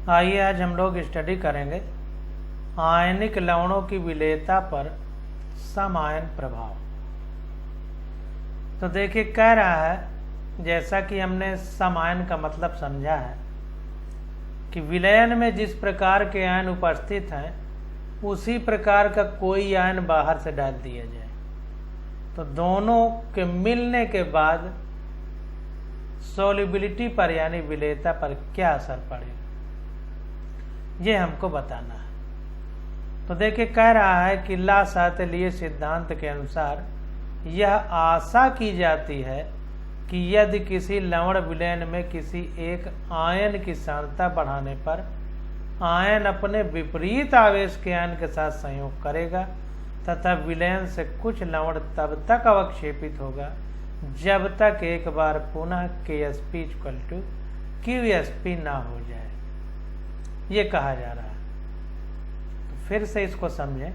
आइए आज हम लोग स्टडी करेंगे आयनिक लवणों की विलेयता पर सम आयन प्रभाव। तो देखिए कह रहा है, जैसा कि हमने सम आयन का मतलब समझा है कि विलयन में जिस प्रकार के आयन उपस्थित हैं उसी प्रकार का कोई आयन बाहर से डाल दिया जाए तो दोनों के मिलने के बाद सॉल्युबिलिटी पर यानी विलेयता पर क्या असर पड़ेगा, ये हमको बताना है। तो देखिए कह रहा है कि ला सातलीय सिद्धांत के अनुसार यह आशा की जाती है कि यदि किसी लवण विलयन में किसी एक आयन की सांद्रता बढ़ाने पर आयन अपने विपरीत आवेश के आयन के साथ संयोग करेगा तथा विलयन से कुछ लवण तब तक अवक्षेपित होगा जब तक एक बार पुनः KSP = QSP ना हो जाए, ये कहा जा रहा है। तो फिर से इसको समझें।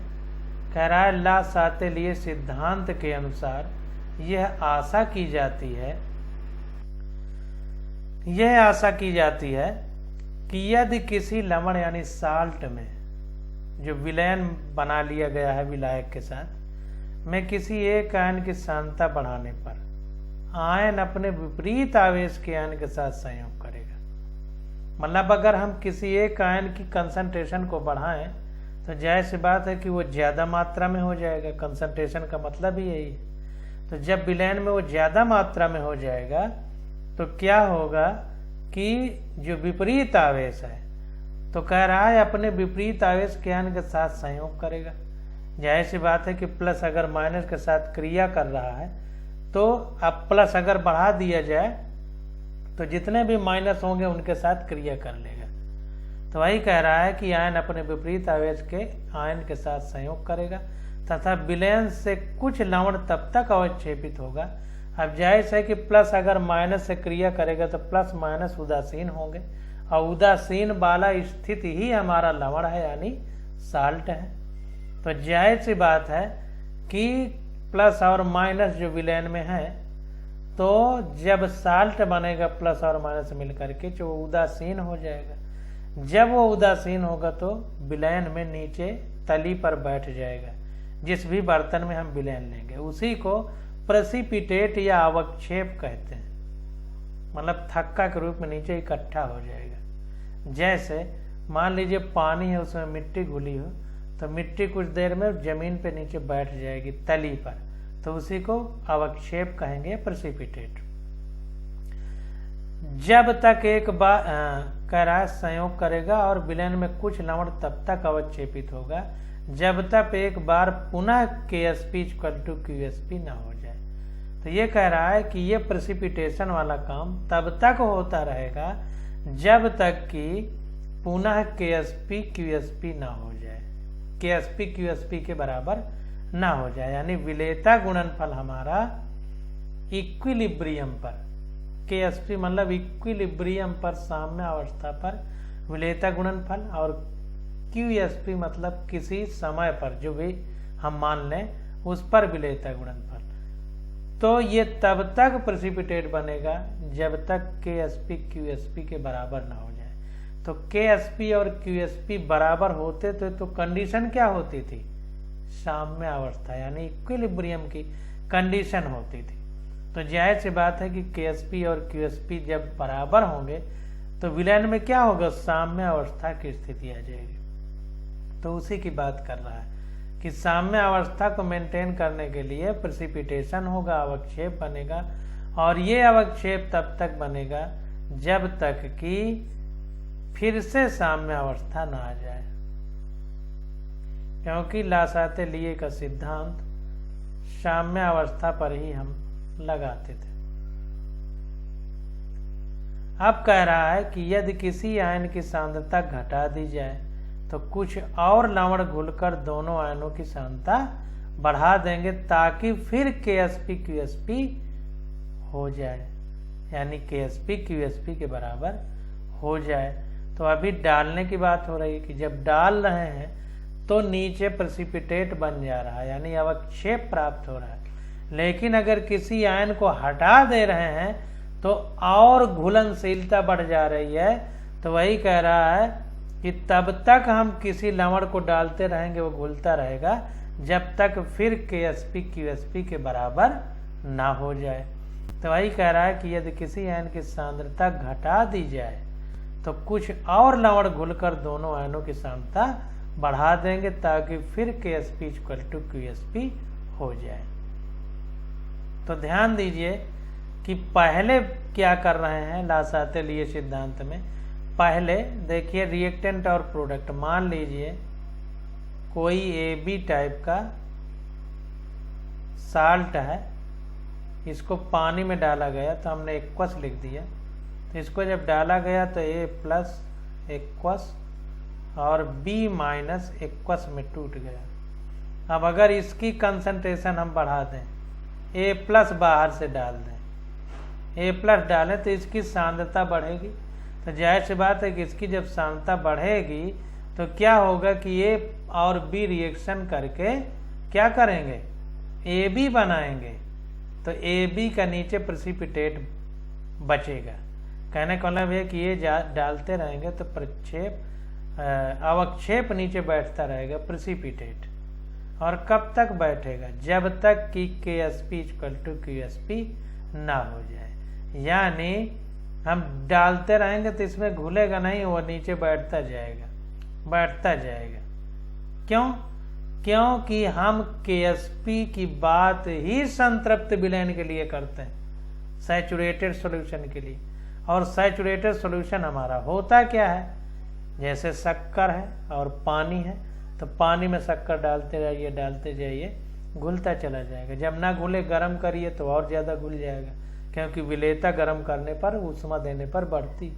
कह रहा है ला सातलीय सिद्धांत के अनुसार यह आशा की जाती है कि यदि किसी लवण यानी साल्ट में जो विलयन बना लिया गया है विलायक के साथ में किसी एक आयन की सांद्रता बढ़ाने पर आयन अपने विपरीत आवेश के आयन के साथ संयोग करेगा। मतलब अगर हम किसी एक आयन की कंसंट्रेशन को बढ़ाएं तो जाहिर सी बात है कि वो ज़्यादा मात्रा में हो जाएगा। कंसंट्रेशन का मतलब ही यही है। तो जब विलयन में वो ज़्यादा मात्रा में हो जाएगा तो क्या होगा कि जो विपरीत आवेश है, तो कह रहा है अपने विपरीत आवेश के आयन के साथ संयोग करेगा। जाहिर सी बात है कि प्लस अगर माइनस के साथ क्रिया कर रहा है तो अब प्लस अगर बढ़ा दिया जाए तो जितने भी माइनस होंगे उनके साथ क्रिया कर लेगा। तो वही कह रहा है कि आयन अपने विपरीत आवेश के आयन के साथ संयोग करेगा तथा विलयन से कुछ लवण तब तक अवक्षेपित होगा। अब जाहिर है कि प्लस अगर माइनस से क्रिया करेगा तो प्लस माइनस उदासीन होंगे और उदासीन वाला स्थिति ही हमारा लवण है यानी साल्ट है। तो जाहिर सी बात है कि प्लस और माइनस जो विलयन में है तो जब साल्ट बनेगा प्लस और माइनस मिलकर के जो उदासीन हो जाएगा। जब वो उदासीन होगा तो विलयन में नीचे तली पर बैठ जाएगा। जिस भी बर्तन में हम विलयन लेंगे उसी को प्रेसिपिटेट या अवक्षेप कहते हैं। मतलब थक्का के रूप में नीचे इकट्ठा हो जाएगा। जैसे मान लीजिए पानी है, उसमें मिट्टी घुली हो तो मिट्टी कुछ देर में जमीन पे नीचे बैठ जाएगी तली पर, तो उसी को अवक्षेप कहेंगे, प्रेसिपिटेट। जब तक एक बार कह रहा है संयोग करेगा और विलयन में कुछ लवण तब तक अवक्षेपित होगा जब तक एक बार पुनः KSP = QSP ना हो जाए। तो ये कह रहा है कि ये प्रेसिपिटेशन वाला काम तब तक होता रहेगा जब तक कि पुनः KSP QSP ना हो जाए, KSP QSP के बराबर ना हो जाए। यानी विलेयता गुणनफल हमारा इक्विलिब्रियम पर, KSP मतलब इक्विलिब्रियम पर, साम्य अवस्था पर विलेयता गुणनफल, और QSP मतलब किसी समय पर जो भी हम मान लें उस पर विलेयता गुणनफल। तो ये तब तक प्रेसिपिटेट बनेगा जब तक KSP QSP के बराबर ना हो जाए। तो KSP और QSP बराबर होते तो कंडीशन क्या होती थी? साम्य अवस्था यानी इक्विलिब्रियम की कंडीशन होती थी। तो जाहिर सी बात है कि KSP और QSP जब बराबर होंगे तो विलयन में क्या होगा? साम्य अवस्था की स्थिति आ जाएगी। तो उसी की बात कर रहा है कि साम्य अवस्था को मेंटेन करने के लिए प्रेसिपिटेशन होगा, अवक्षेप बनेगा, और ये अवक्षेप तब तक बनेगा जब तक कि फिर से साम्य अवस्था ना आ जाए। क्योंकि ला सातलीय का सिद्धांत साम्य अवस्था पर ही हम लगाते थे। अब कह रहा है कि यदि किसी आयन की सांद्रता घटा दी जाए तो कुछ और लवण घुलकर दोनों आयनों की सांद्रता बढ़ा देंगे ताकि फिर KSP QSP हो जाए, यानी KSP QSP के बराबर हो जाए। तो अभी डालने की बात हो रही है कि जब डाल रहे हैं तो नीचे प्रेसिपिटेट बन जा रहा है यानी अवक्षेप प्राप्त हो रहा है। लेकिन अगर किसी आयन को हटा दे रहे हैं तो और घुलनशीलता बढ़ जा रही है तो वही कह रहा है कि तब तक हम किसी लवण को डालते रहेंगे, वो घुलता रहेगा जब तक फिर KSP QSP के बराबर ना हो जाए। तो वही कह रहा है कि यदि किसी आयन की सांद्रता घटा दी जाए तो कुछ और लवण घुलकर दोनों आयनों की सांद्रता बढ़ा देंगे ताकि फिर KSP = QSP हो जाए। तो ध्यान दीजिए कि पहले क्या कर रहे हैं लासातेलिये सिद्धांत में। पहले देखिए रिएक्टेंट और प्रोडक्ट, मान लीजिए कोई AB टाइप का साल्ट है, इसको पानी में डाला गया तो हमने एक्वस लिख दिया। तो इसको जब डाला गया तो A+ एक्वस और B- एक्वस में टूट गया। अब अगर इसकी कंसंट्रेशन हम बढ़ा दें, A+ बाहर से डाल दें, A+ डालें तो इसकी सांद्रता बढ़ेगी। तो जाहिर सी बात है कि इसकी जब सांद्रता बढ़ेगी तो क्या होगा कि A और B रिएक्शन करके क्या करेंगे, AB बनाएंगे। तो AB का नीचे प्रेसिपिटेट बचेगा। कहने का मतलब है कि ये डालते रहेंगे तो अवक्षेप नीचे बैठता रहेगा, प्रेसिपिटेट। और कब तक बैठेगा, जब तक कि KSP = QSP ना हो जाए। यानी हम डालते रहेंगे तो इसमें घुलेगा नहीं, वो नीचे बैठता जाएगा। क्यों? क्योंकि हम KSP की बात ही संतृप्त विलयन के लिए करते हैं, सैचुरेटेड सॉल्यूशन के लिए। और सैचुरेटेड सॉल्यूशन हमारा होता क्या है, जैसे शक्कर है और पानी है, तो पानी में शक्कर डालते जाइए, घुलता चला जाएगा। जब ना घुले गर्म करिए तो और ज़्यादा घुल जाएगा, क्योंकि विलेयता गर्म करने पर, ऊष्मा देने पर बढ़ती।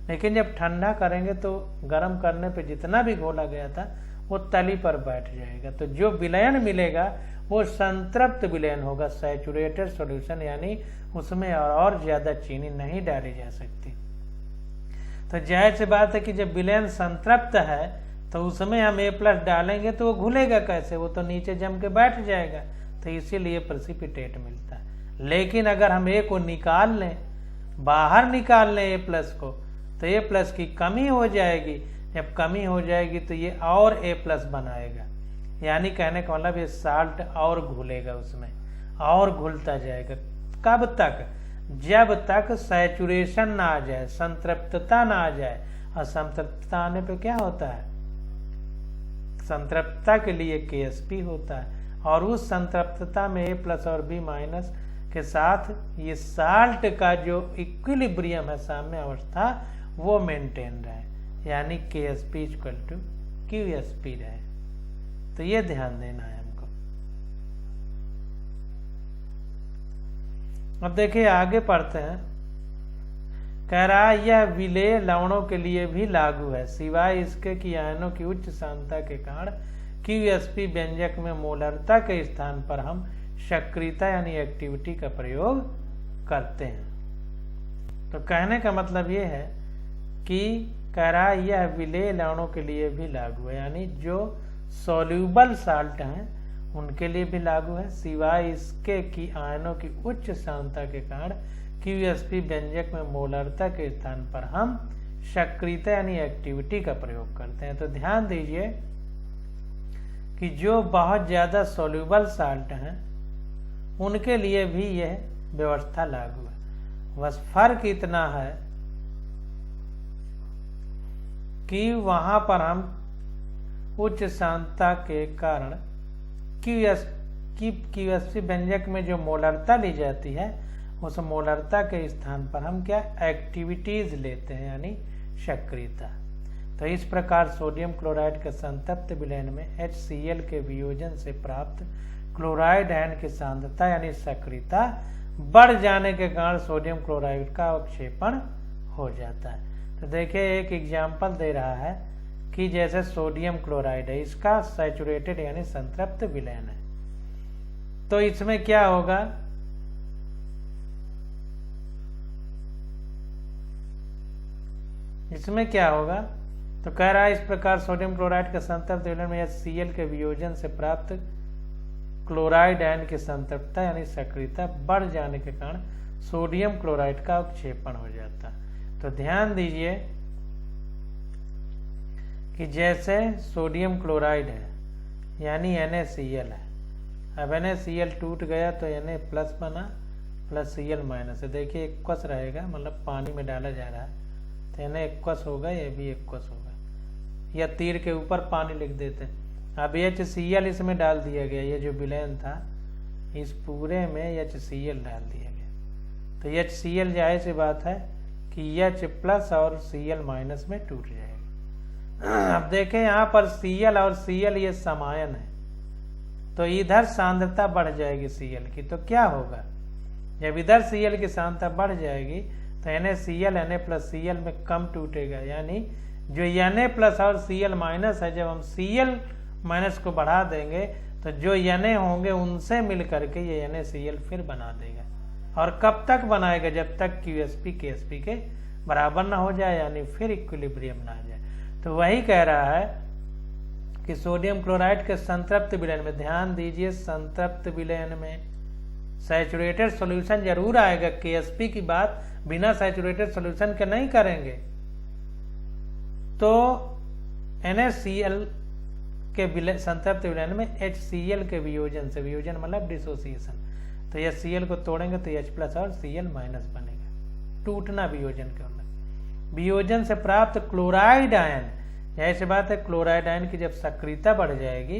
लेकिन जब ठंडा करेंगे तो गर्म करने पे जितना भी घोला गया था वो तली पर बैठ जाएगा। तो जो विलयन मिलेगा वो संतृप्त विलयन होगा, सैचुरेटेड सॉल्यूशन, यानी उसमें और ज़्यादा चीनी नहीं डाली जा सकती। तो जाहिर सी बात है कि जब विलयन संतृप्त है तो उसमें हम A+ डालेंगे तो वो घुलेगा कैसे, वो तो नीचे जम के बैठ जाएगा। तो इसीलिए प्रेसिपिटेट मिलता है। लेकिन अगर हम A को निकाल लें, बाहर निकाल लें A+ को, तो A+ की कमी हो जाएगी। जब कमी हो जाएगी तो ये और A+ बनाएगा, यानी कहने का मतलब ये साल्ट और घुलेगा, उसमें और घुलता जाएगा। कब तक, जब तक सैचुरेशन ना आ जाए, संतृप्तता ना आ जाए। और संतृप्तता आने पे क्या होता है, संतृप्तता के लिए KSP होता है। और उस संतृप्तता में A+ और B- के साथ ये साल्ट का जो इक्विलिब्रियम है, साम्य अवस्था, वो मेंटेन रहे, यानी KSP = QSP रहे। तो ये ध्यान देना है हमको। अब देखिए आगे पढ़ते हैं। कह रहा है यह विलेय लवणों के लिए भी लागू है, सिवाय इसके कि आयनों की उच्च सांद्रता के कारण QSP व्यंजक में मोलरता के स्थान पर हम सक्रियता यानी एक्टिविटी का प्रयोग करते हैं। तो कहने का मतलब ये है कि कह रहा है यह विलेय लवणों के लिए भी लागू है, यानी जो सॉल्यूबल साल्ट हैं उनके लिए भी लागू है, सिवाय इसके कि आयनों की उच्च सांद्रता के कारण QSP व्यंजक में मोलरता के स्थान पर हम सक्रियता यानी एक्टिविटी का प्रयोग करते हैं। तो ध्यान दीजिए कि जो बहुत ज्यादा सॉल्यूबल साल्ट हैं उनके लिए भी यह व्यवस्था लागू है। बस फर्क इतना है कि वहां पर हम उच्च सांद्रता के कारण QSP व्यंजक में जो मोलरता ली जाती है, उस मोलरता के स्थान पर हम क्या एक्टिविटीज लेते हैं, यानी सक्रियता। तो इस प्रकार सोडियम क्लोराइड के संतप्त विलयन में HCl के वियोजन से प्राप्त क्लोराइड आयन की सांद्रता यानी सक्रियता बढ़ जाने के कारण सोडियम क्लोराइड का अवक्षेपण हो जाता है। तो देखिए एक एग्जाम्पल दे रहा है कि जैसे सोडियम क्लोराइड है, इसका सैचुरेटेड यानी संतृप्त विलयन है। तो इसमें क्या होगा, तो कह रहा है इस प्रकार सोडियम क्लोराइड के संतृप्त विलयन में HCl के वियोजन से प्राप्त क्लोराइड आयन की संतृप्तता यानी सक्रियता बढ़ जाने के कारण सोडियम क्लोराइड का अवक्षेपण हो जाता है। तो ध्यान दीजिए कि जैसे सोडियम क्लोराइड है यानी NaCl है, अब NaCl टूट गया तो Na प्लस बना प्लस Cl माइनस है। देखिए एक्वस रहेगा, मतलब पानी में डाला जा रहा है तो Na एक्वस होगा, ये भी एक्वस होगा, या तीर के ऊपर पानी लिख देते हैं। अब HCl इसमें डाल दिया गया, ये जो विलयन था इस पूरे में HCl डाल दिया गया, तो HCl जाहिर सी बात है कि H प्लस और Cl माइनस में टूट जाएगा। अब देखें यहाँ पर Cl और Cl ये समायन है, तो इधर सांद्रता बढ़ जाएगी Cl की, तो क्या होगा, जब इधर Cl की सांद्रता बढ़ जाएगी तो NaCl Na प्लस Cl में कम टूटेगा, यानी जो Na प्लस और Cl माइनस है, जब हम Cl माइनस को बढ़ा देंगे तो जो Na होंगे उनसे मिल करके ये NaCl फिर बना देगा। और कब तक बनाएगा, जब तक QsP KsP के बराबर ना हो जाए, यानी फिर इक्विलिब्रियम ना आ जाए। तो वही कह रहा है कि सोडियम क्लोराइड के संतृप्त विलयन में, ध्यान दीजिए, संतृप्त विलयन में सैचुरेटेड सॉल्यूशन जरूर आएगा। KsP की बात बिना सैचुरेटेड सॉल्यूशन के नहीं करेंगे। तो NaCl के संतृप्त विलयन में HCl के वियोजन से, वियोजन मतलब डिसोसिएशन, तो HCl को तोड़ेंगे तो H प्लस और Cl माइनस बनेगा, टूटना वियोजन के अंदर। वियोजन से प्राप्त क्लोराइड आयन, ऐसी बात है क्लोराइड आयन की जब सक्रियता बढ़ जाएगी,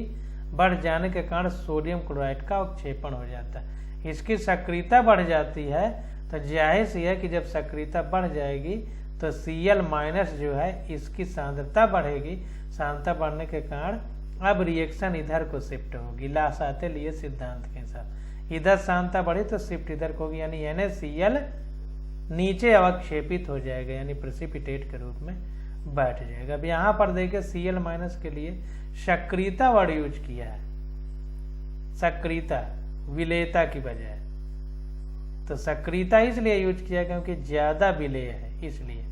बढ़ जाने के कारण सोडियम क्लोराइड का अवक्षेपण हो जाता है। इसकी सक्रियता बढ़ जाती है तो जाहिर सी है कि जब सक्रियता बढ़ जाएगी तो Cl माइनस जो है इसकी सांद्रता बढ़ेगी, सांद्रता बढ़ने के कारण अब रिएक्शन इधर को शिफ्ट होगी, लासाते लिए सिद्धांत के हिसाब, इधर सांद्रता बढ़ी तो शिफ्ट इधर को होगी, यानी NaCl नीचे अवक्षेपित हो जाएगा, यानी प्रेसिपिटेट के रूप में बैठ जाएगा। अब यहाँ पर देखिए Cl माइनस के लिए सक्रियता वर्ड यूज किया है, सक्रियता विलेयता की बजाय, तो सक्रियता इसलिए यूज किया क्योंकि ज्यादा विलेय है, इसलिए।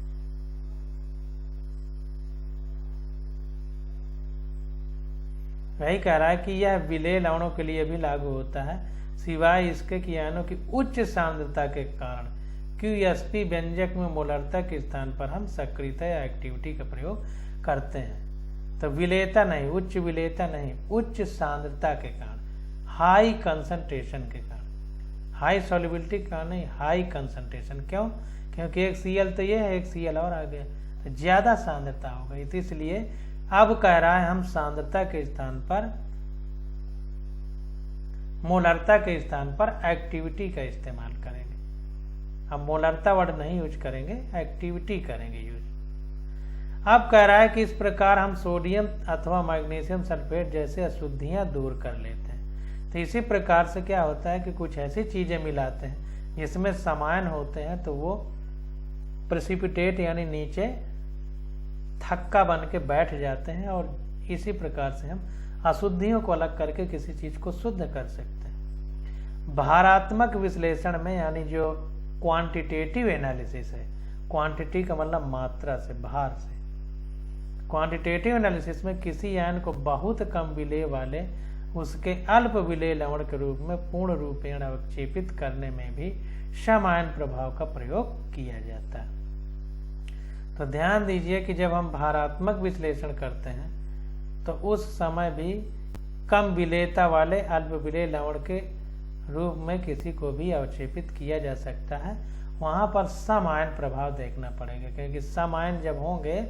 वही कह रहा है कि यह विलेय लवणों के लिए भी लागू होता है, सिवाय इसके कि आयनों की उच्च सांद्रता के कारण QsP व्यंजक में मोलरता के स्थान पर हम सक्रियता या एक्टिविटी का प्रयोग करते हैं। तो विलेयता नहीं, उच्च विलेयता नहीं, उच्च सांद्रता के कारण, हाई कंसंट्रेशन के कारण, हाई सॉल्युबिलिटी का नहीं, हाई कंसंट्रेशन। क्यों? क्योंकि एक Cl तो ये है, एक Cl और आ गया, तो ज्यादा सांद्रता हो गई, तो इसलिए अब कह रहा है हम सांद्रता के स्थान पर, मोलरता के स्थान पर एक्टिविटी का इस्तेमाल करेंगे। हम मोलरता वर्ड नहीं यूज करेंगे, एक्टिविटी करेंगे यूज। अब कह रहा है कि इस प्रकार हम सोडियम अथवा मैग्नीशियम सल्फेट जैसे अशुद्धियां दूर कर लेते हैं। तो इसी प्रकार से क्या होता है कि कुछ ऐसी चीजें मिलाते हैं जिसमें समायन होते हैं, तो वो प्रेसिपिटेट यानी नीचे थक्का बन के बैठ जाते हैं, और इसी प्रकार से हम अशुद्धियों को अलग करके किसी चीज को शुद्ध कर सकते हैं। भारात्मक विश्लेषण में, यानी जो क्वांटिटेटिव एनालिसिस है, क्वांटिटी का मतलब मात्रा से, भार से, क्वांटिटेटिव एनालिसिस में किसी आयन को बहुत कम विलेय वाले उसके अल्प विलेय लवण के रूप में पूर्ण रूपेण अवक्षेपित करने में भी सम आयन प्रभाव का प्रयोग किया जाता है। तो ध्यान दीजिए कि जब हम भारात्मक विश्लेषण करते हैं तो उस समय भी कम विलेयता वाले अल्प विलेय लवण के रूप में किसी को भी अवक्षेपित किया जा सकता है। वहां पर सम आयन प्रभाव देखना पड़ेगा, क्योंकि सम आयन जब होंगे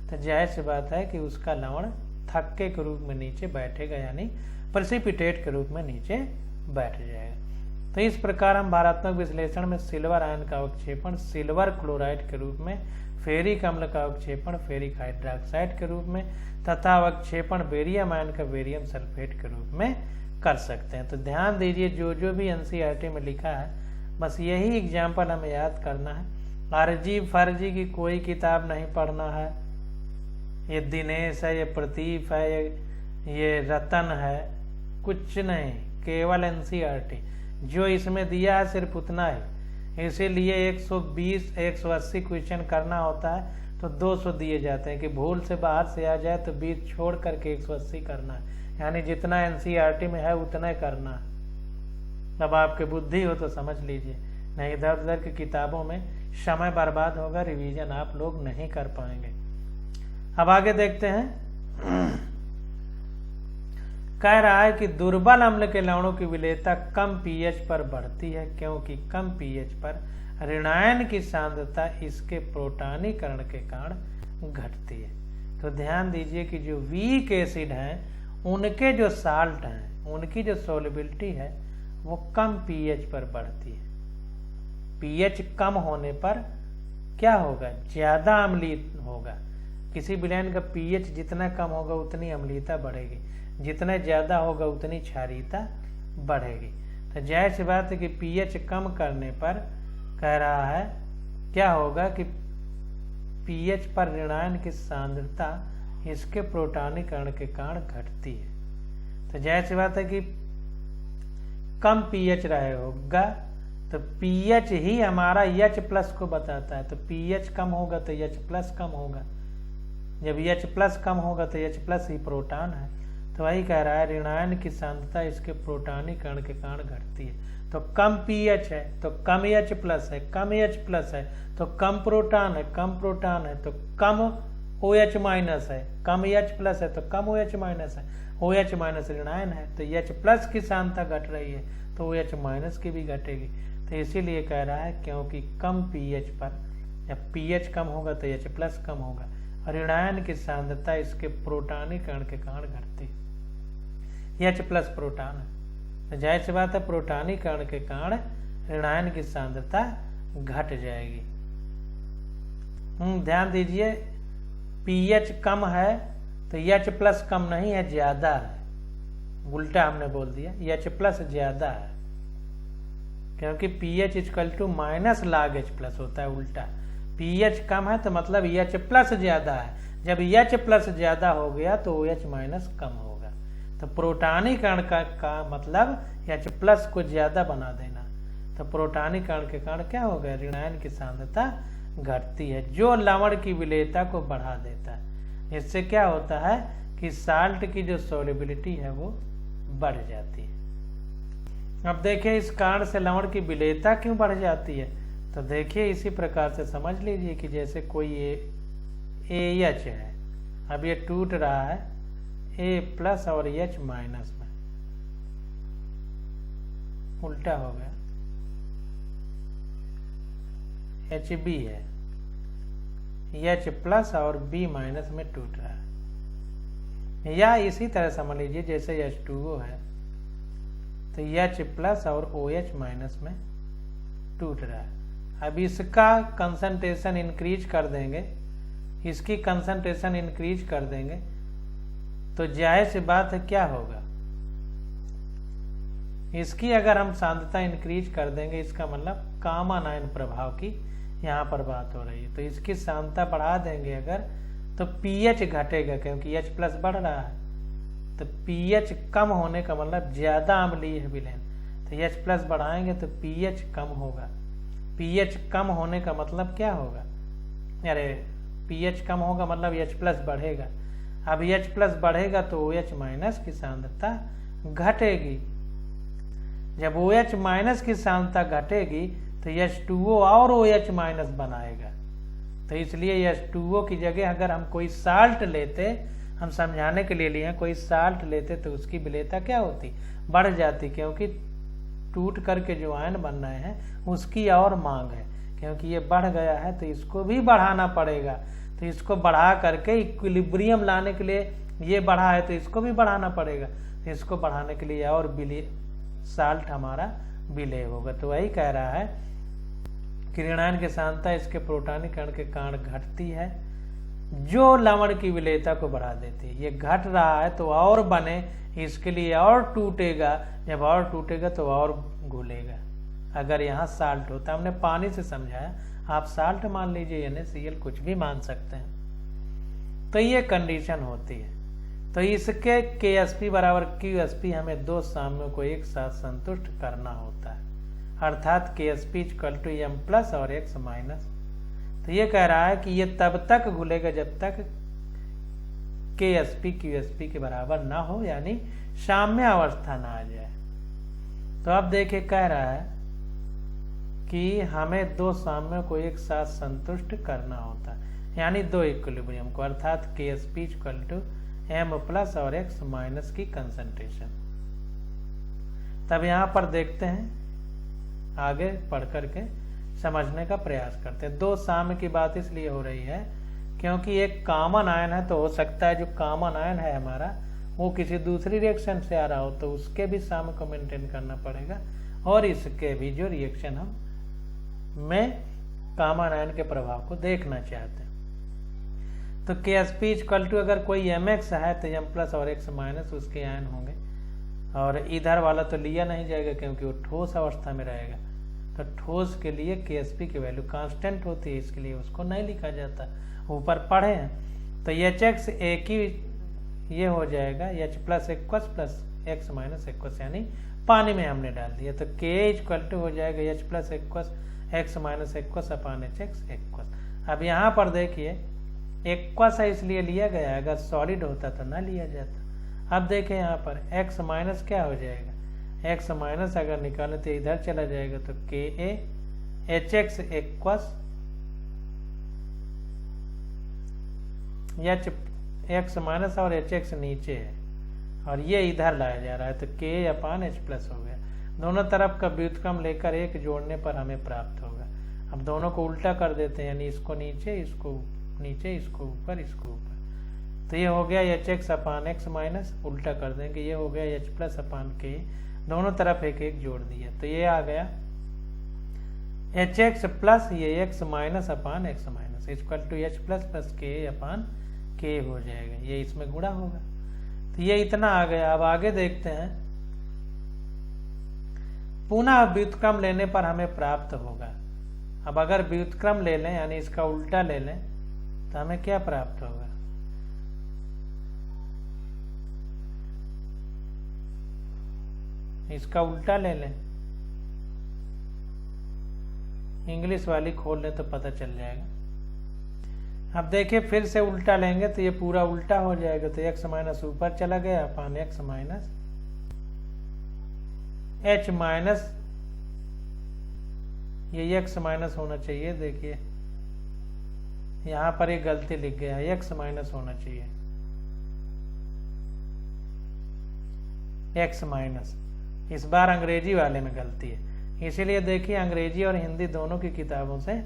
तो जाहिर सी बात है कि उसका लवण थक्के के रूप में नीचे बैठेगा, यानी प्रेसिपिटेट के रूप में नीचे बैठ जाएगा। तो इस प्रकार हम भारात्मक विश्लेषण में सिल्वर आयन का अवक्षेपण सिल्वर क्लोराइड के रूप में, फेरिक अम्ल का अवक्षेपण फेरिक हाइड्रोक्साइड के रूप में, तथा अवक्षेपण बेरियम आयन का बेरियम सल्फेट के रूप में कर सकते हैं। तो ध्यान दीजिए जो भी NCERT में लिखा है, बस यही एग्जाम्पल हमें याद करना है। अर्जी फर्जी की कोई किताब नहीं पढ़ना है, ये दिनेश है, ये प्रदीप है, ये रतन है, कुछ नहीं, केवल NCERT जो इसमें दिया है सिर्फ उतना ही। इसीलिए 120 180 क्वेश्चन करना होता है तो 200 दिए जाते हैं कि भूल से बाहर से आ जाए तो 20 छोड़ करके 180 करना है, यानी जितना NCERT में है उतना ही करना है। अब आपके बुद्धि हो तो समझ लीजिए, नहीं इधर उधर की किताबों में समय बर्बाद होगा, रिवीजन आप लोग नहीं कर पाएंगे। अब आगे देखते हैं कह रहा है कि दुर्बल अम्ल के लवणों की विलेयता कम पीएच पर बढ़ती है, क्योंकि कम पीएच पर ऋणायन की सांद्रता इसके प्रोटॉनीकरण के कारण घटती है। तो ध्यान दीजिए कि जो वीक एसिड हैं उनके जो साल्ट हैं, उनकी जो सोलिबिलिटी है वो कम पीएच पर बढ़ती है। पीएच कम होने पर क्या होगा, ज्यादा अम्लीय होगा। किसी विलयन का पीएच जितना कम होगा उतनी अम्लीयता बढ़ेगी, जितना ज्यादा होगा उतनी क्षारीयता बढ़ेगी। तो जाहिर सी बात है कि पीएच कम करने पर कह रहा है क्या होगा कि पीएच पर ऋणायन की सांद्रता इसके प्रोटॉनीकरण के कारण घटती है। तो जाहिर सी बात है कि कम पीएच रहे होगा तो पीएच ही हमारा H प्लस को बताता है। तो पीएच कम होगा तो H प्लस कम होगा, जब H प्लस कम होगा तो H प्लस ही प्रोटॉन है। तो वही कह रहा है ऋणायन की सांद्रता इसके प्रोटॉनीकरण के कारण घटती है। तो कम पीएच है तो कम H प्लस है, कम H प्लस है तो कम प्रोटॉन है, कम प्रोटॉन है तो कम OH माइनस है, कम H प्लस है तो कम OH माइनस है, OH माइनस ऋणायन है तो H प्लस की सांद्रता घट रही है तो OH माइनस की भी घटेगी। तो इसीलिए कह रहा है क्योंकि कम पीएच पर जब पीएच कम होगा तो H प्लस कम होगा और ऋणायन की सांद्रता इसके प्रोटॉनीकरण के कारण घटती है। H प्लस प्रोटॉन है तो जाहिर सी बात है प्रोटॉनीकरण के कारण ऋणायन की सांद्रता घट जाएगी। ध्यान दीजिए पीएच कम है तो H प्लस कम नहीं है, ज्यादा है, उल्टा हमने बोल दिया, H प्लस ज्यादा है क्योंकि pH equal to minus log H plus होता है उल्टा। pH कम है तो मतलब H प्लस ज्यादा है, जब H प्लस ज्यादा हो गया तो OH माइनस कम होगा। तो प्रोटॉनीकरण का मतलब H प्लस को ज्यादा बना देना। तो प्रोटॉनीकरण के कारण क्या होगा, ऋणायन की सांद्रता घटती है जो लवण की विलेयता को बढ़ा देता है। इससे क्या होता है कि साल्ट की जो सोलिबिलिटी है वो बढ़ जाती है। अब देखिए इस कारण से लवण की विलेयता क्यों बढ़ जाती है। तो देखिए इसी प्रकार से समझ लीजिए कि जैसे कोई AH है, अब ये टूट रहा है A प्लस और H माइनस में, उल्टा हो गया, HB है, H प्लस और B माइनस में टूट रहा है। या इसी तरह समझ लीजिए जैसे H2O है तो H प्लस और OH माइनस में टूट रहा है। अब इसका कंसंट्रेशन इंक्रीज कर देंगे, इसकी कंसंट्रेशन इंक्रीज कर देंगे तो जाहिर सी बात है क्या होगा, इसकी अगर हम सांद्रता इंक्रीज कर देंगे इसका मतलब कॉमन आयन प्रभाव की यहाँ पर बात हो रही है। तो इसकी सांद्रता बढ़ा देंगे अगर तो पीएच घटेगा क्योंकि H प्लस बढ़ रहा है। तो पीएच कम होने का मतलब ज्यादा अम्लीय है विलयन, तो H प्लस बढ़ाएंगे तो पीएच कम होगा। पीएच कम होने का मतलब क्या होगा, अरे पीएच कम होगा मतलब H प्लस बढ़ेगा। अब H प्लस बढ़ेगा तो OH माइनस की सांद्रता घटेगी। जब OH माइनस की सांद्रता घटेगी तो H2O और OH माइनस बनाएगा। तो इसलिए H2O की जगह अगर हम कोई साल्ट लेते, हम समझाने के लिए लिए कोई साल्ट लेते तो उसकी विलेयता क्या होती, बढ़ जाती, क्योंकि टूट करके जो आयन बन रहे हैं उसकी और मांग है। क्योंकि ये बढ़ गया है तो इसको भी बढ़ाना पड़ेगा। तो इसको बढ़ा करके इक्विलिब्रियम लाने के लिए, ये बढ़ा है तो इसको भी बढ़ाना पड़ेगा। तो इसको बढ़ाने के लिए और साल्ट हमारा विलय होगा। तो वही कह रहा है कि ऋणायन की सांद्रता इसके प्रोटॉनीकरण के कारण घटती है जो लवण की विलेयता को बढ़ा देती है। ये घट रहा है तो और बने, इसके लिए और टूटेगा, जब और टूटेगा तो और घुलेगा। अगर यहाँ साल्ट होता, हमने पानी से समझाया, आप साल्ट मान लीजिए, NaCl कुछ भी मान सकते हैं। तो ये कंडीशन होती है। तो इसके KSP बराबर QSP हमें दो साम्यों को एक साथ संतुष्ट करना होता है, अर्थात KSP equal to M plus और X माइनस। तो ये कह रहा है कि ये तब तक घुलेगा जब तक KSP QSP के बराबर ना हो, यानी साम्य अवस्था ना आ जाए। तो अब देखिए कह रहा है कि हमें दो साम्यों को एक साथ संतुष्ट करना होता है, यानी दो इक्विलिब्रियम को, अर्थात KSP equal to M plus और X माइनस की कंसंट्रेशन। तब यहाँ पर देखते हैं, आगे पढ़ करके समझने का प्रयास करते हैं। दो साम्य की बात इसलिए हो रही है क्योंकि एक कॉमन आयन है, तो हो सकता है जो कॉमन आयन है हमारा वो किसी दूसरी रिएक्शन से आ रहा हो, तो उसके भी साम्य को मेंटेन करना पड़ेगा, और इसके भी जो रिएक्शन हम में कॉमन आयन के प्रभाव को देखना चाहते हैं। तो KSP इक्वल टू अगर कोई MX है तो M प्लस और X माइनस उसके आयन होंगे, और इधर वाला तो लिया नहीं जाएगा क्योंकि वो ठोस अवस्था में रहेगा। तो ठोस के लिए KSP की वैल्यू कांस्टेंट होती है, इसके लिए उसको नहीं लिखा जाता। ऊपर पढ़े हैं तो HX एक ही ये हो जाएगा, H plus aqueous plus X minus aqueous, यानी पानी में हमने डाल दिया। तो K इक्वल टू हो जाएगा H plus equals X minus equals अपान HX एक्वस। अब यहाँ पर देखिए एक्वस है इसलिए लिया गया, अगर सॉलिड होता तो ना लिया जाता। अब देखें यहाँ पर X माइनस क्या हो जाएगा, X माइनस अगर निकालें तो इधर चला जाएगा, तो KA HX aqueous X minus और HX नीचे है और ये इधर लाया जा रहा है, तो K अपान H प्लस हो गया। दोनों तरफ का व्युत्क्रम लेकर एक जोड़ने पर हमें प्राप्त होगा। अब दोनों को उल्टा कर देते हैं, यानी इसको नीचे, इसको नीचे, इसको ऊपर, इसको ऊपर। तो ये हो गया HX अपान X माइनस, उल्टा कर देंगे, ये हो गया H प्लस अपान K, दोनों तरफ एक एक जोड़ दिया, तो ये आ गया HX प्लस ये X minus upon X minus equal to H plus plus K upon K हो जाएगा, ये इसमें गुणा होगा। तो ये इतना आ गया। अब आगे देखते हैं, पुनः व्युत्क्रम लेने पर हमें प्राप्त होगा। अब अगर व्युत्क्रम ले लें यानी इसका उल्टा ले लें तो हमें क्या प्राप्त होगा, इसका उल्टा ले लें, इंग्लिश वाली खोल लें तो पता चल जाएगा। अब देखिए फिर से उल्टा लेंगे तो ये पूरा उल्टा हो जाएगा, तो X माइनस ऊपर चला गया अपान X माइनस H माइनस, ये X माइनस होना चाहिए, देखिए यहाँ पर एक गलती लिख गया है, X माइनस होना चाहिए, X माइनस, इस बार अंग्रेजी वाले में गलती है। इसीलिए देखिए अंग्रेजी और हिंदी दोनों की किताबों से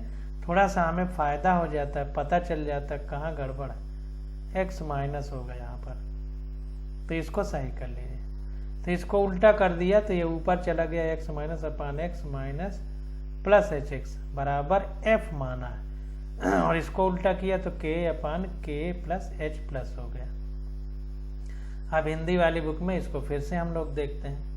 थोड़ा सा हमें फायदा हो जाता है, पता चल जाता है कहाँ गड़बड़ है। X माइनस होगा यहाँ पर, तो इसको सही कर लीजिए। तो इसको उल्टा कर दिया तो ये ऊपर चला गया, X minus upon X minus plus HX बराबर F माना है, और इसको उल्टा किया तो K upon K plus H plus हो गया। अब हिंदी वाली बुक में इसको फिर से हम लोग देखते हैं।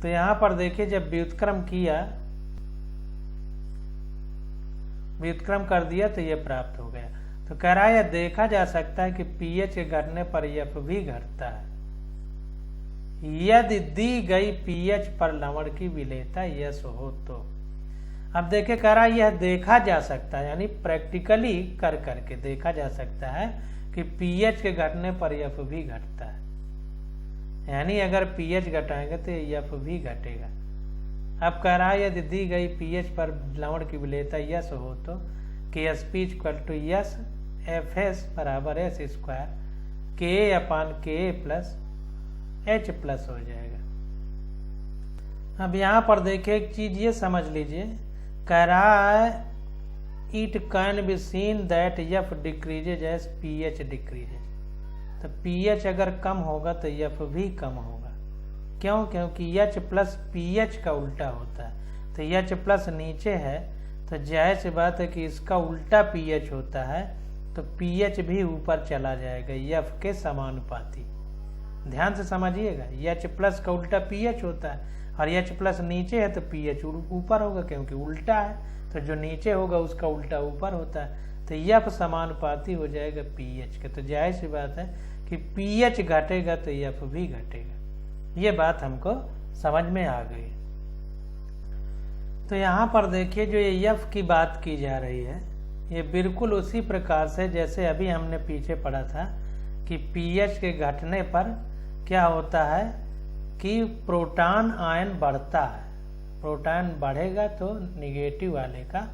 तो यहां पर देखिए जब व्युत्क्रम किया, व्युत्क्रम कर दिया तो ये प्राप्त हो गया। तो कह रहा है यह देखा जा सकता है कि pH के घटने पर F भी घटता है यदि दी गई pH पर लवण की विलेयता यस हो तो। अब देखे कह रहा है यह देखा जा सकता है, यानी प्रैक्टिकली कर करके देखा जा सकता है कि pH के घटने पर F भी घटता है, यानी अगर pH घटाएंगे तो F भी घटेगा। अब कह रहा है यदि दी गई pH पर लवण की विलेयता यस हो तो KSP equal to S FS बराबर S square K upon K plus H plus हो जाएगा। अब यहाँ पर देखिए एक चीज ये समझ लीजिए, कह रहा है it can be seen that F decreases as pH decreases. तो pH अगर कम होगा तो F भी कम होगा। क्यों? क्योंकि H प्लस pH का उल्टा होता है। तो H प्लस नीचे है तो जाहिर सी बात है कि इसका उल्टा pH होता है, तो pH भी ऊपर चला जाएगा F के समानुपाती। ध्यान से समझिएगा, H प्लस का उल्टा pH होता है और H प्लस नीचे है तो pH ऊपर होगा, क्योंकि उल्टा है तो जो नीचे होगा उसका उल्टा ऊपर होता है। तो F समानुपाती हो जाएगा pH के। तो जाहिर सी बात है कि pH घटेगा तो F भी घटेगा। ये बात हमको समझ में आ गई। तो यहाँ पर देखिए जो ये F की बात की जा रही है, ये बिल्कुल उसी प्रकार से जैसे अभी हमने पीछे पढ़ा था कि pH के घटने पर क्या होता है कि प्रोटॉन आयन बढ़ता है। प्रोटॉन बढ़ेगा तो निगेटिव वाले का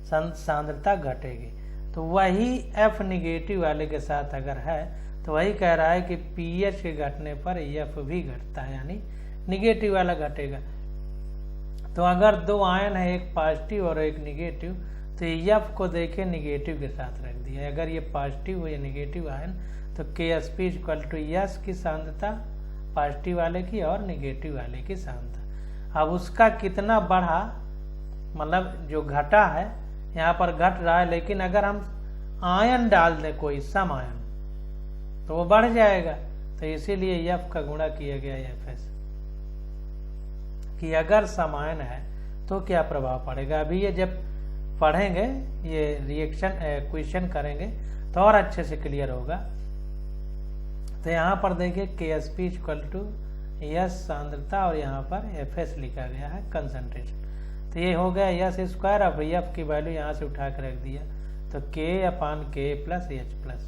सांद्रता घटेगी। तो वही एफ निगेटिव वाले के साथ अगर है तो वही कह रहा है कि पीएच के घटने पर एफ भी घटता है, यानी निगेटिव वाला घटेगा। तो अगर दो आयन है, एक पॉजिटिव और एक निगेटिव, तो एफ को देखे निगेटिव के साथ रख दिया। अगर ये पॉजिटिव हो या निगेटिव आयन तो KSP इक्वल टू यस की सांद्रता पॉजिटिव वाले की और निगेटिव वाले की सांद्रता। अब उसका कितना बढ़ा, मतलब जो घटा है यहाँ पर घट रहा है, लेकिन अगर हम आयन डाल दें कोई सम आयन तो वो बढ़ जाएगा। तो इसीलिए एफ का गुणा किया गया एफएस कि अगर सम आयन है तो क्या प्रभाव पड़ेगा। अभी ये जब पढ़ेंगे, ये रिएक्शन क्वेश्चन करेंगे तो और अच्छे से क्लियर होगा। तो यहाँ पर देखिए KSP इक्वल टू यस सांद्रता और यहाँ पर एफएस लिखा गया है कंसंट्रेशन। तो ये हो गया यस स्क्वायर। अब एफ की वैल्यू यहाँ से उठा के रख दिया तो K/K प्लस H प्लस।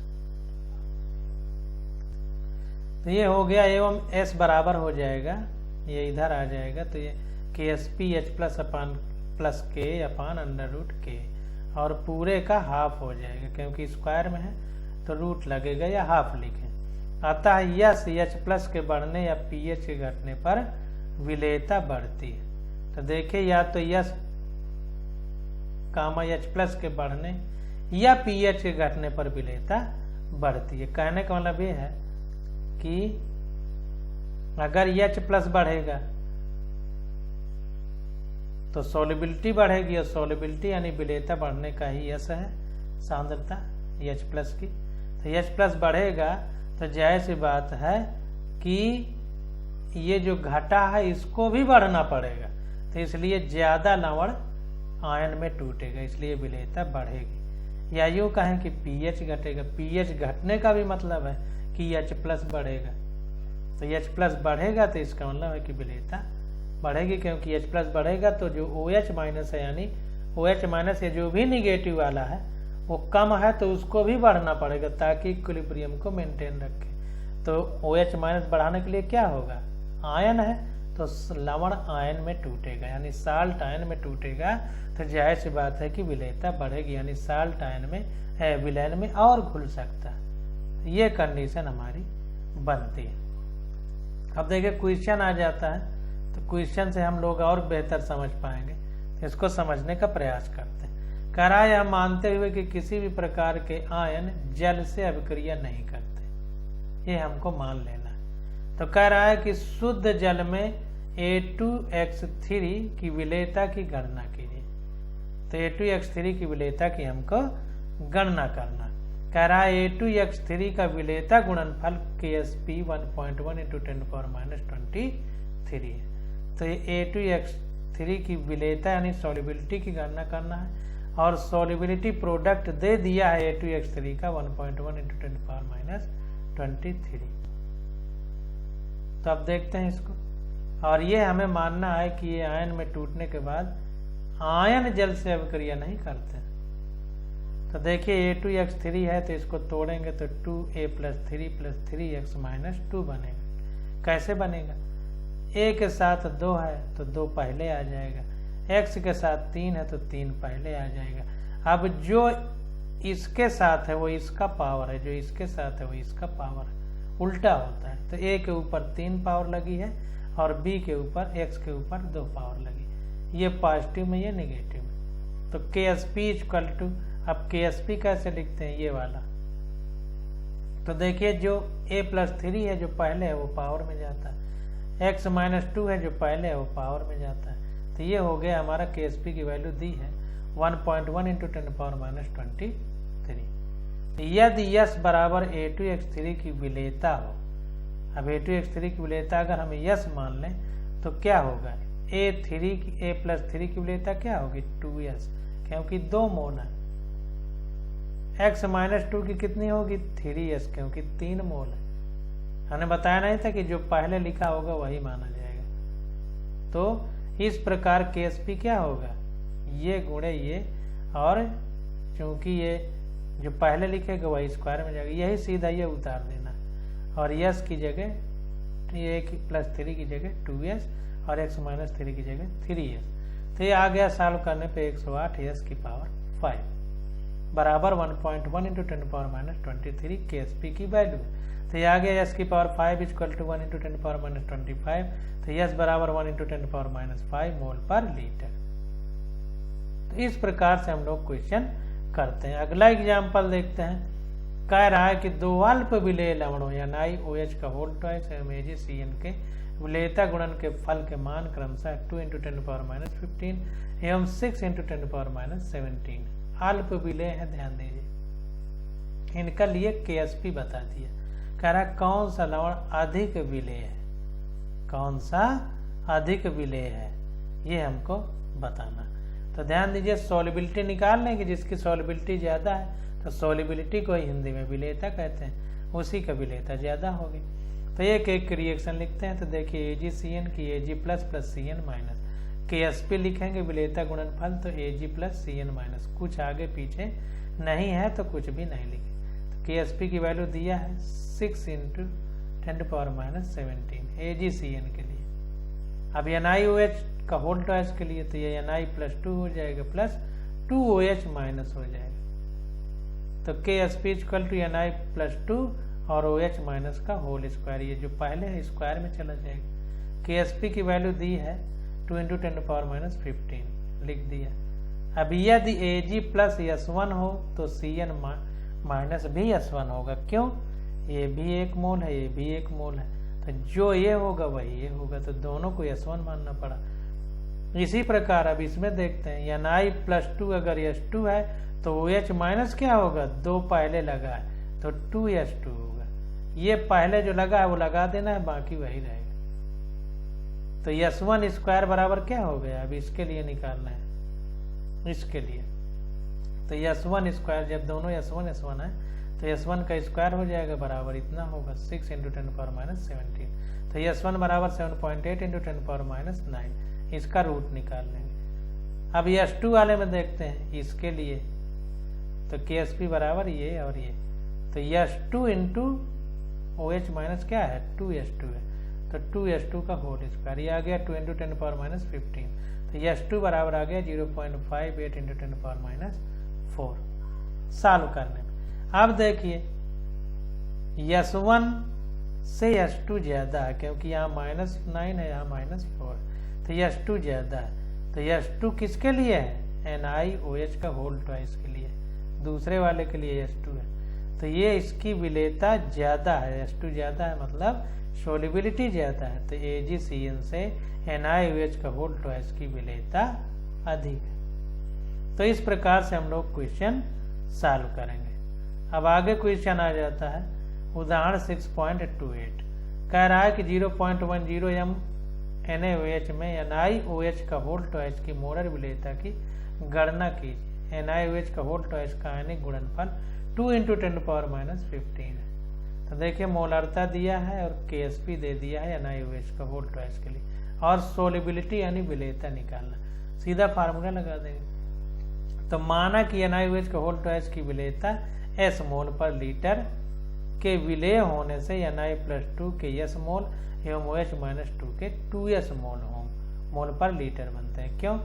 तो ये हो गया एवं S बराबर हो जाएगा, ये इधर आ जाएगा। तो ये KSP H प्लस K/√K और पूरे का हाफ हो जाएगा, क्योंकि स्क्वायर में है तो रूट लगेगा या हाफ लिखें। अतः यस H प्लस के बढ़ने या पीएच के घटने पर विलेयता बढ़ती है। तो देखिए या तो यस H प्लस के बढ़ने या पीएच के घटने पर विलेयता बढ़ती है। कहने का मतलब ये है कि अगर H प्लस बढ़ेगा तो सॉल्युबिलिटी बढ़ेगी, और सॉल्युबिलिटी यानी विलेयता बढ़ने का ही यस है सांद्रता H प्लस की। तो H प्लस बढ़ेगा तो जाहिर सी बात है कि ये जो घटा है इसको भी बढ़ना पड़ेगा, तो इसलिए ज्यादा लवण आयन में टूटेगा, इसलिए विलेयता बढ़ेगी। या यूं कहें कि पीएच घटेगा। पीएच घटने का भी मतलब है कि H प्लस बढ़ेगा। तो H प्लस बढ़ेगा तो इसका मतलब है कि विलेयता बढ़ेगी, क्योंकि H प्लस बढ़ेगा तो जो OH माइनस है, यानी OH माइनस या जो भी निगेटिव वाला है वो कम है तो उसको भी बढ़ना पड़ेगा ताकि इक्विलिब्रियम को मेंटेन रखे। तो OH माइनस बढ़ाने के लिए क्या होगा, आयन है तो लवण आयन में टूटेगा, यानी साल्ट आयन में टूटेगा। तो जाहिर सी बात है कि विलेयता बढ़ेगी, यानी साल्ट आयन में विलयन में और घुल सकता है। ये कंडीशन हमारी बनती है। अब देखिए क्वेश्चन आ जाता है, तो क्वेश्चन से हम लोग और बेहतर समझ पाएंगे। तो इसको समझने का प्रयास करते हैं। कह रहा है हम मानते हुए कि किसी भी प्रकार के आयन जल से अभिक्रिया नहीं करते, ये हमको मान लेना है। तो कह रहा है कि शुद्ध जल में A2X3 की विलेयता की गणना कीजिए। तो A2X3 की विलेयता की हमको गणना करना। कह रहा है A2X3 का विलेयता गुणनफल KSP 1.1 × 10⁻23 है। तो A2X3 की विलेयता यानी सॉल्युबिलिटी की गणना करना है, और सॉल्युबिलिटी प्रोडक्ट दे दिया है A2X3 का 1.1 × 10⁻23। तो अब देखते हैं इसको, और ये हमें मानना है कि ये आयन में टूटने के बाद आयन जल से अभिक्रिया नहीं करते। तो देखिए A2X3 है तो इसको तोड़ेंगे तो 2A + 3 + 3X - 2 बनेगा। कैसे बनेगा, A के साथ 2 है तो 2 पहले आ जाएगा, X के साथ 3 है तो 3 पहले आ जाएगा। अब जो इसके साथ है वो इसका पावर है, जो इसके साथ है वो इसका पावर है, उल्टा होता है। तो A के ऊपर 3 पावर लगी है और B के ऊपर X के ऊपर 2 पावर लगी। ये पॉजिटिव में, ये नेगेटिव में। तो KSP इक्वल टू, अब KSP कैसे लिखते हैं, ये वाला। तो देखिए जो A + 3 है जो पहले है वो पावर में जाता है, X - 2 है जो पहले है वो पावर में जाता है। तो ये हो गया हमारा KSP की वैल्यू दी है 1.1 × 10⁻23। यदि यस बराबर A2X3 की विलेयता हो, अब A2X3 की विलेयता अगर हम यस मान लें तो क्या होगा, A + 3 की विलेयता क्या होगी 2s, क्योंकि 2 मोल है। X - 2 की कितनी होगी 3s, क्योंकि 3 मोल है। हमने बताया नहीं था कि जो पहले लिखा होगा वही माना जाएगा। तो इस प्रकार KSP क्या होगा, ये गुणे ये, और चूंकि ये जो पहले लिखेगा वही स्क्वायर में जाएगा, यही सीधा ये उतार देना, और यस की जगह A + 3 की जगह 2s और X - 3 की जगह 3s। तो ये आ गया सॉल्व करने पे 108 s की पावर 5 बराबर 1.1 इंटू 10⁻⁻23 KSP की वैल्यू है। तो ये आ गया s की पावर 5 इक्वल टू 1 इंटू 10⁻⁻25। तो s बराबर 1 इंटू 10⁻5 मोल पर लीटर। तो इस प्रकार से हम लोग क्वेश्चन करते हैं। अगला एग्जाम्पल देखते हैं। कह रहा है कि दो अल्प विलेय लवणों NiOH का होल ट्वाइस एवं AgCN के विलेयता गुणन के फल के मान क्रमशः 2 इंटू 10⁻15 एवं 6 इंटू 10⁻17 अल्प विलेय है। ध्यान दीजिए, इनका लिए KSP बता दिया। कह रहा है कौन सा लवण अधिक विलेय है, कौन सा अधिक विलेय है, ये हमको बताना। तो ध्यान दीजिए, सॉल्युबिलिटी निकाल लेंगे। जिसकी सॉल्युबिलिटी ज्यादा है तो सॉल्युबिलिटी को हिंदी में विलेयता कहते हैं, उसी का विलेयता ज्यादा होगी। तो एक एक रिएक्शन लिखते हैं। तो देखिए AgCN की Ag plus plus CN minus, KSP लिखेंगे विलेयता गुणनफल, तो Ag प्लस CN माइनस, कुछ आगे पीछे नहीं है तो कुछ भी नहीं लिखे। तो KSP की वैल्यू दिया है 6 इंटू 10⁻17 AgCN के लिए। अब NiOH का होल ट्वाइस के लिए तो ये Na प्लस 2 हो जाएगा प्लस 2OH माइनस हो जाएगा। तो KSP equal to Na plus 2 और OH माइनस का होल स्क्वायर, ये जो पहले है स्क्वायर में चला जाएगा। KSP की वैल्यू दी है 2 इंटू 10⁻15 लिख दिया। अब यदि Ag प्लस S1 हो तो CN माइनस भी S1 होगा। क्यों? ये भी एक मोल है, ये भी एक मोल है, तो जो ये होगा वही ये होगा, तो दोनों को S1 मानना पड़ा। इसी प्रकार अब इसमें देखते हैं, Na प्लस 2 अगर S2 है तो OH माइनस क्या होगा, 2 पहले लगा है तो 2S2 होगा। ये पहले जो लगा है वो लगा देना है, बाकी वही रहेगा। तो S1 स्क्वायर बराबर क्या हो गया, अब इसके लिए निकालना है, इसके लिए। तो S1 स्क्वायर, जब दोनों S1 है तो S1 का स्क्वायर हो जाएगा बराबर इतना होगा 6 इंटू 10⁻17। तो S1 बराबर 7.8 इंटू 10⁻9, इसका रूट निकाल लेंगे। अब S2 वाले में देखते हैं, इसके लिए तो KSP बराबर ये और ये, तो S2 इंटू OH माइनस क्या है 2S2 है, तो 2S2 का होल स्क्वायर, ये आ गया 2 इंटू 10⁻15। तो S2 बराबर आ गया 0.58 इंटू 10⁻4 सॉल्व करने में। अब देखिए S1 से S2 ज्यादा है, क्योंकि यहाँ -9 है, यहाँ -4, तो S2 ज्यादा है। तो S2 किसके लिए है, NiOH का होल ट्वाइस के लिए, दूसरे वाले के लिए S2 है। तो ये इसकी विलेयता ज्यादा है, S2 ज्यादा है मतलब सोल्युबिलिटी ज्यादा है, तो AgCN से NiOH का होल ट्वाइस की विलेयता अधिक है। तो इस प्रकार से हम लोग क्वेश्चन सॉल्व करेंगे। अब आगे क्वेश्चन आ जाता है उदाहरण 6.28। कह रहा है कि 0.10 m NaOH में NiOH का होल ट्वाइस की मोलर विलेयता की गणना कीजिए। NiOH का होल ट्वाइस का आयनिक गुणनफल 2 इंटू 10⁻15 है। तो देखिए मोलरता दिया है और KSP दे दिया है NiOH का होल ट्वाइस के लिए, और सोल्युबिलिटी यानी विलेयता निकालना, सीधा फार्मूला लगा देंगे। तो माना कि NiOH का होल ट्वाइस की विलेयता S मोल पर लीटर के विलेय होने से Na प्लस 2 के S मोल एवं OH माइनस 2 के 2S मोल पर लीटर बनते हैं। क्यों?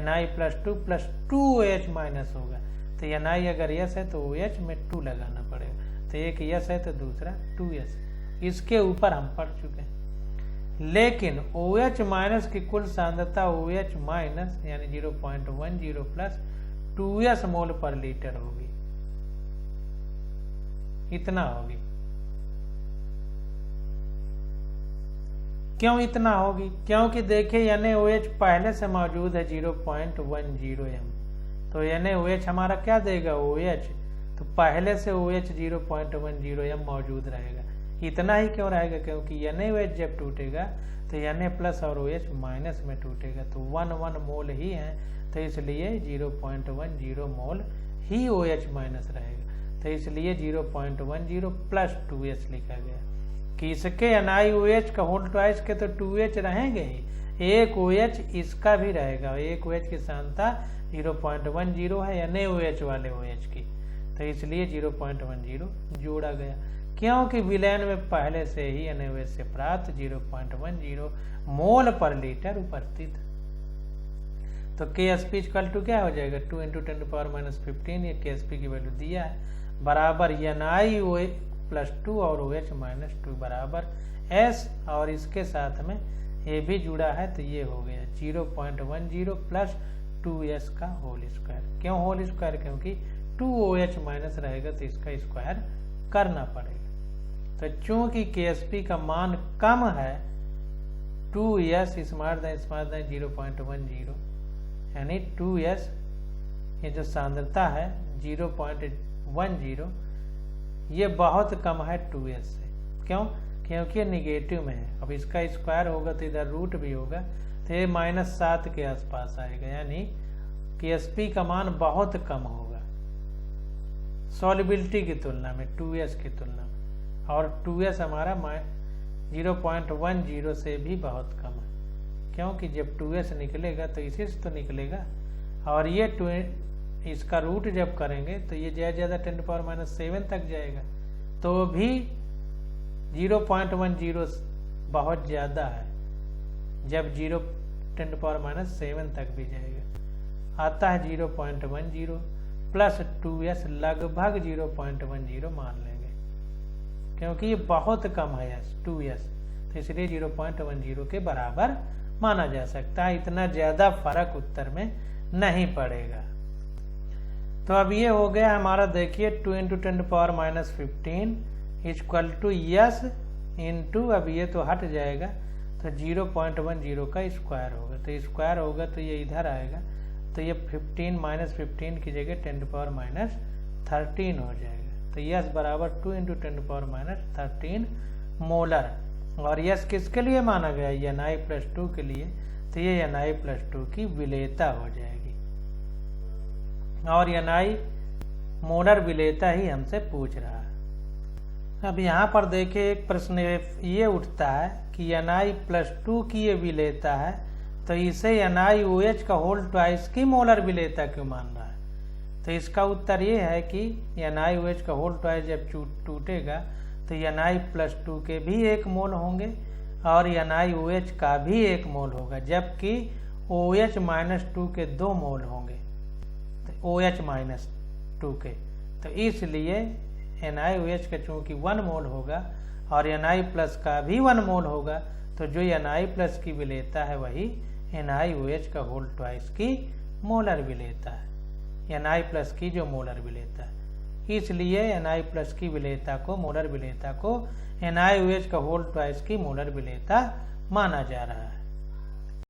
Na plus 2 plus 2OH minus होगा, तो Na अगर S है तो OH में 2 लगाना पड़ेगा, तो एक S है तो दूसरा 2S। इसके ऊपर हम पढ़ चुके हैं। लेकिन OH माइनस की कुल सांद्रता OH माइनस यानी 0.10 प्लस 2S मोल पर लीटर होगी, इतना होगी। क्यों इतना होगी? क्योंकि देखिए NaOH पहले से मौजूद है 0.10 m, तो NaOH हमारा क्या देगा OH, तो पहले से OH 0.10 m मौजूद रहेगा। इतना ही क्यों रहेगा? क्योंकि NaOH जब टूटेगा तो Na प्लस और OH माइनस में टूटेगा, तो 1 मोल ही है, तो इसलिए 0.10 मोल ही OH माइनस रहेगा, तो इसलिए 0.10 प्लस 2H लिखा गया। कि इसके NiOH का होल ट्वाइस के तो 2H रहेंगे ही, एक OH इसका भी रहेगा, एक OH की सांद्रता 0.10 है NaOH वाले OH की, तो इसलिए 0.10 जोड़ा गया। क्योंकि विलयन में पहले से ही NaOH से प्राप्त 0.10 मोल पर लीटर उपस्थित। तो KSP इक्वल टू क्या हो जाएगा 2 × 10⁻⁻15, ये KSP की वैल्यू दिया है, बराबर NiOH प्लस 2 और OH माइनस 2 बराबर S, और इसके साथ में ये भी जुड़ा है तो ये हो गया 0.10 प्लस 2S का होल स्क्वायर। क्यों होल स्क्वायर? क्योंकि 2OH माइनस रहेगा तो इसका स्क्वायर करना पड़ेगा। तो चूंकि KSP का मान कम है 2S स्मार्ट दें 0.10, यानी 2S ये जो सांद्रता है 0.10 ये बहुत कम है 2S से। क्यों? क्योंकि ये निगेटिव में है। अब इसका स्क्वायर होगा तो इधर रूट भी होगा तो ये -7 के आसपास आएगा, यानी KSP का मान बहुत कम होगा सॉलिबिलिटी की तुलना में 2S की तुलना में, और 2S हमारा 0.10 से भी बहुत कम है। क्योंकि जब 2S निकलेगा तो इसी से तो निकलेगा, और ये इसका रूट जब करेंगे तो ये ज़्यादा 10⁻⁻7 तक जाएगा, तो भी 0.10 बहुत ज़्यादा है, जब 10⁻�7 तक भी जाएगा। आता है 0.10 प्लस 2S लगभग 0.10 मान लेंगे, क्योंकि ये बहुत कम है 2S, तो इसलिए 0.10 के बराबर माना जा सकता है। इतना ज़्यादा फर्क उत्तर में नहीं पड़ेगा। तो अब ये हो गया हमारा, देखिए 2 × 10⁻⁻15 इक्वल टू S इंटू, अब ये तो हट जाएगा तो 0.10 का स्क्वायर होगा, तो स्क्वायर होगा तो ये इधर आएगा, तो ये 15 की जगह 10⁻13 हो जाएगा। तो S बराबर 2 × 10⁻13 मोलर, और S किसके लिए माना गया? Ni+2 के लिए, तो ये Ni+2 की विलेयता हो जाएगी, और Ni मोलर विलेयता ही हमसे पूछ रहा है। अब यहाँ पर देखिए एक प्रश्न ये उठता है कि Ni+2 की ये विलेयता है, तो इसे NiOH का होल ट्वाइस की मोलर विलेयता क्यों मान रहा है? तो इसका उत्तर ये है कि NiOH का होल ट्वाइस जब टूटेगा तो Ni+2 के भी 1 मोल होंगे और NiOH का भी 1 मोल होगा, जबकि OH-2 के 2 मोल होंगे, तो OH-2 के, तो इसलिए NiOH का चूंकि 1 मोल होगा और Na+ का भी 1 मोल होगा, तो जो Na+ की विलेयता है वही NiOH का होल ट्वाइस की मोलर विलेयता है, Na+ की जो मोलर विलेयता है। इसलिए Na+ की विलेयता को, मोलर विलेयता को NiOH का होल ट्वाइस की मोलर विलेयता माना जा रहा है।